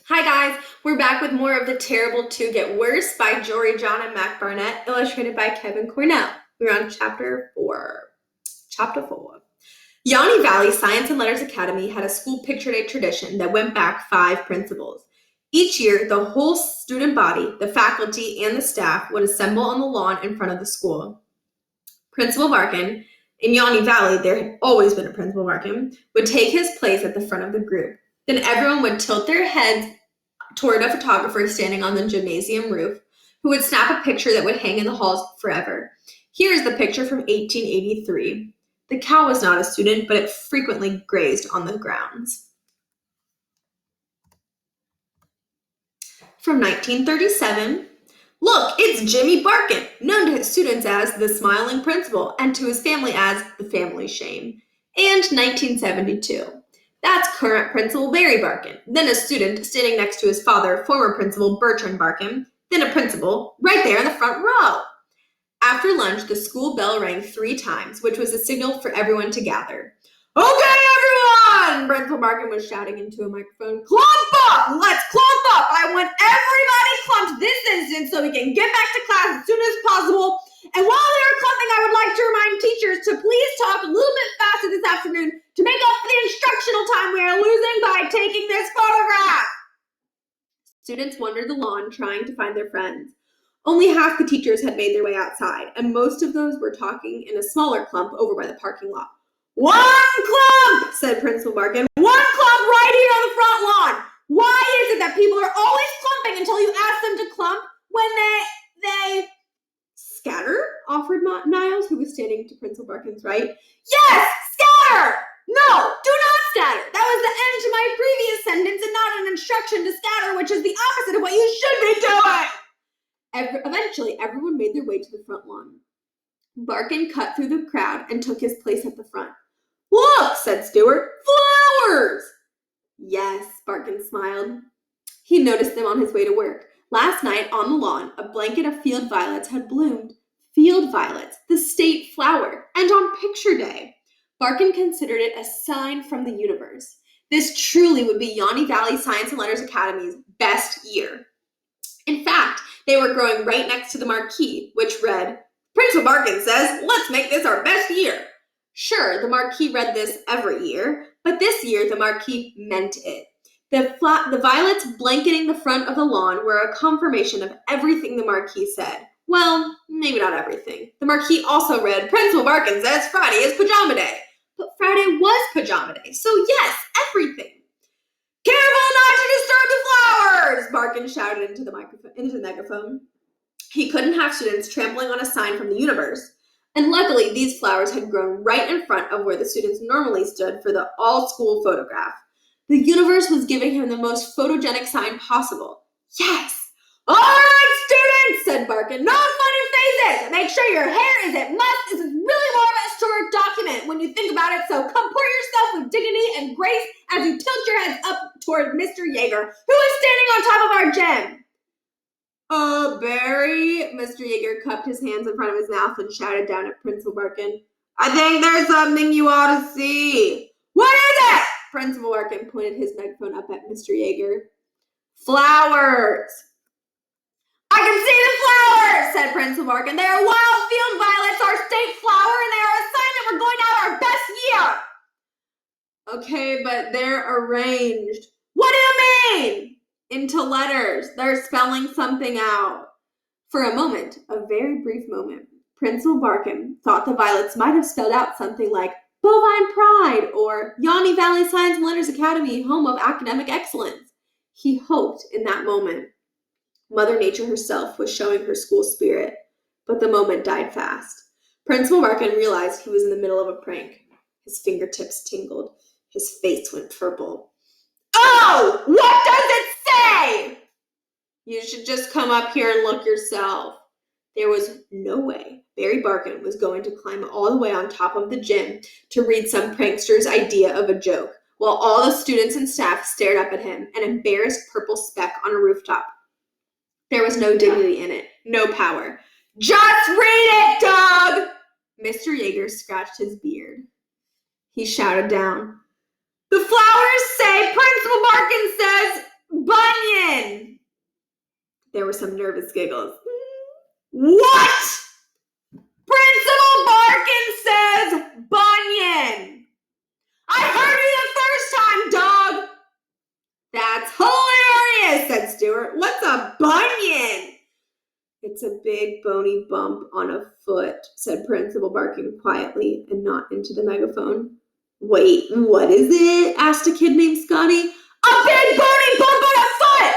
Hi guys, we're back with more of The Terrible Two Get Worse by Jory, John, and Mac Barnett, illustrated by Kevin Cornell. We're on Chapter 4. Yanni Valley Science and Letters Academy had a school picture day tradition that went back 5 principals. Each year, the whole student body, the faculty, and the staff would assemble on the lawn in front of the school. Principal Barkin, in Yanni Valley, there had always been a Principal Barkin, would take his place at the front of the group. Then everyone would tilt their heads toward a photographer standing on the gymnasium roof, who would snap a picture that would hang in the halls forever. Here is the picture from 1883. The cow was not a student, but it frequently grazed on the grounds. From 1937, look, it's Jimmy Barkin, known to his students as the Smiling Principal and to his family as the Family Shame. And 1972. That's current Principal Barry Barkin, then a student standing next to his father, former Principal Bertrand Barkin, then a principal right there in the front row. After lunch, the school bell rang 3 times, which was a signal for everyone to gather. Okay, everyone! Principal Barkin was shouting into a microphone. Clump up! Let's clump up! I want everybody clumped this instant so we can get back to class as soon as possible. And while they are clumping, I would like to remind teachers to please talk a little bit faster this afternoon to make up for the instructional time we are losing by taking this photograph. Students wandered the lawn trying to find their friends. Only half the teachers had made their way outside, and most of those were talking in a smaller clump over by the parking lot. One clump, said Principal Barkin. One clump right here on the front lawn. Why is it that people are always clumping until you ask them to clump when they scatter? Offered Niles, who was standing to Principal Barkin's right. Yes, scatter! No, do not scatter. That was the end to my previous sentence and not an instruction to scatter, which is the opposite of what you should be doing. Eventually, everyone made their way to the front lawn. Barkin cut through the crowd and took his place at the front. Look, said Stewart, flowers! Yes, Barkin smiled. He noticed them on his way to work. Last night, on the lawn, a blanket of field violets had bloomed. Field violets, the state flower, and on picture day. Barkin considered it a sign from the universe. This truly would be Yanni Valley Science and Letters Academy's best year. In fact, they were growing right next to the marquee, which read, Principal Barkin says, let's make this our best year. Sure, the marquee read this every year, but this year the marquee meant it. The violets blanketing the front of the lawn were a confirmation of everything the marquee said. Well, maybe not everything. The marquee also read, Principal Barkin says Friday is pajama day. But Friday was pajama day, so yes, everything. Careful not to disturb the flowers! Barkin shouted into the megaphone. He couldn't have students trampling on a sign from the universe. And luckily, these flowers had grown right in front of where the students normally stood for the all-school photograph. The universe was giving him the most photogenic sign possible. Yes! All right, students, said Barkin. No funny faces! Make sure your hair is at must. This is really more of a historic document when you think about it, so comport yourself with dignity and grace as you tilt your heads up toward Mr. Yeager, who is standing on top of our gem. Barry, Mr. Yeager cupped his hands in front of his mouth and shouted down at Principal Barkin. I think there's something you ought to see. What is it? Principal Barkin pointed his megaphone up at Mr. Yeager. Flowers. I can see the flowers, said Principal Barkin. They are wild field violets, our state flower, and they are a sign that we're going to have our best year. Okay, but they're arranged. What do you mean? Into letters. They're spelling something out. For a moment, a very brief moment, Principal Barkin thought the violets might have spelled out something like Bovine Pride or Yanni Valley Science and Letters Academy, home of academic excellence. He hoped in that moment Mother Nature herself was showing her school spirit, but the moment died fast. Principal Barkin realized he was in the middle of a prank. His fingertips tingled. His face went purple. Oh, what does it say? You should just come up here and look yourself. There was no way Barry Barkin was going to climb all the way on top of the gym to read some prankster's idea of a joke, while all the students and staff stared up at him, an embarrassed purple speck on a rooftop. There was no dignity in it, no power. Just read it, Doug! Mr. Yeager scratched his beard. He shouted down, The flowers say Principal Barkin says There were some nervous giggles. What? Principal Barkin says bunion. I heard you the first time, dog. That's hilarious, said Stuart. What's a bunion? It's a big bony bump on a foot, said Principal Barkin quietly and not into the megaphone. Wait, what is it? Asked a kid named Scotty. A big bony bump on a foot!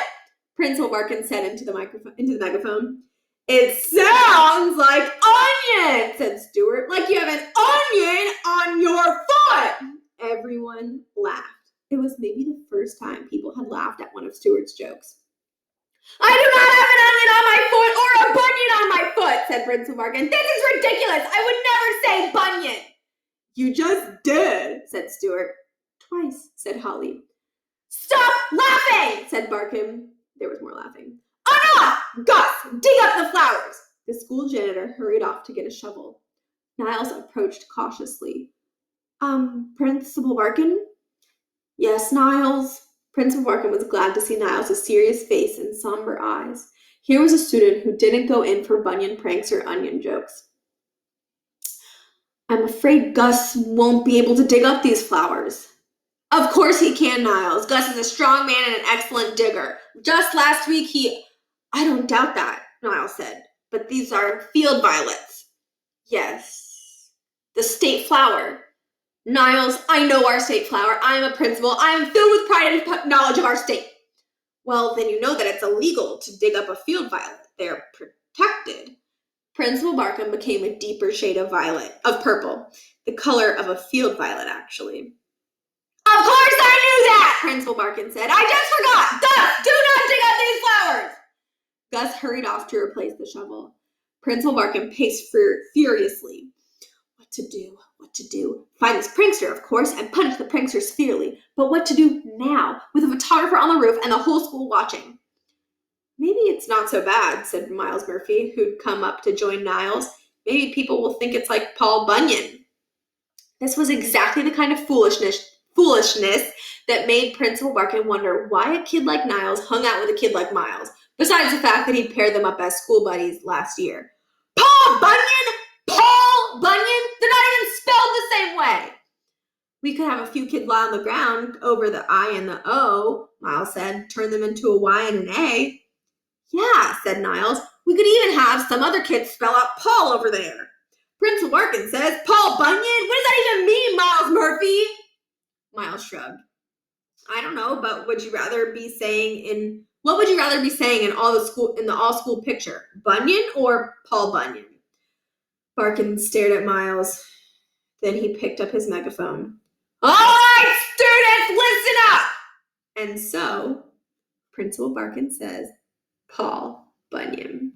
Principal Barkin said into the megaphone. It sounds like onion, said Stuart, like you have an onion on your foot. Everyone laughed. It was maybe the first time people had laughed at one of Stuart's jokes. I do not have an onion on my foot or a bunion on my foot, said Principal Barkin. This is ridiculous. I would never say bunion. You just did, said Stuart. Twice, said Holly. Stop laughing, said Barkin. There was more laughing. Enough! Gus, dig up the flowers. The school janitor hurried off to get a shovel. Niles approached cautiously. Principal Barkin? Yes, Niles. Principal Barkin was glad to see Niles' serious face and somber eyes. Here was a student who didn't go in for bunion pranks or onion jokes. I'm afraid Gus won't be able to dig up these flowers. Of course he can, Niles. Gus is a strong man and an excellent digger. Just last week I don't doubt that, Niles said. But these are field violets. Yes. The state flower. Niles, I know our state flower. I am a principal. I am filled with pride and knowledge of our state. Well, then you know that it's illegal to dig up a field violet. They're protected. Principal Barkin became a deeper shade of purple, the color of a field violet, actually. Of course I knew that, Principal Barkin said. I just forgot. Gus, do not dig up these flowers. Gus hurried off to replace the shovel. Principal Barkin paced furiously. What to do? What to do? Find this prankster, of course, and punish the prankster severely. But what to do now, with a photographer on the roof and the whole school watching? Maybe it's not so bad, said Miles Murphy, who'd come up to join Niles. Maybe people will think it's like Paul Bunyan. This was exactly the kind of foolishness that made Principal Barkin wonder why a kid like Niles hung out with a kid like Miles, besides the fact that he'd paired them up as school buddies last year. Paul Bunyan? Paul Bunyan? They're not even spelled the same way. We could have a few kids lie on the ground over the I and the O, Miles said, turn them into a Y and an A. Yeah, said Niles. We could even have some other kids spell out Paul over there. Principal Barkin says, Paul Bunyan? What does that even mean, Miles Murphy? Miles shrugged. I don't know, but what would you rather be saying in the all school picture? Bunyan or Paul Bunyan? Barkin stared at Miles. Then he picked up his megaphone. All right, students, listen up! And so, Principal Barkin says, Paul Bunyan.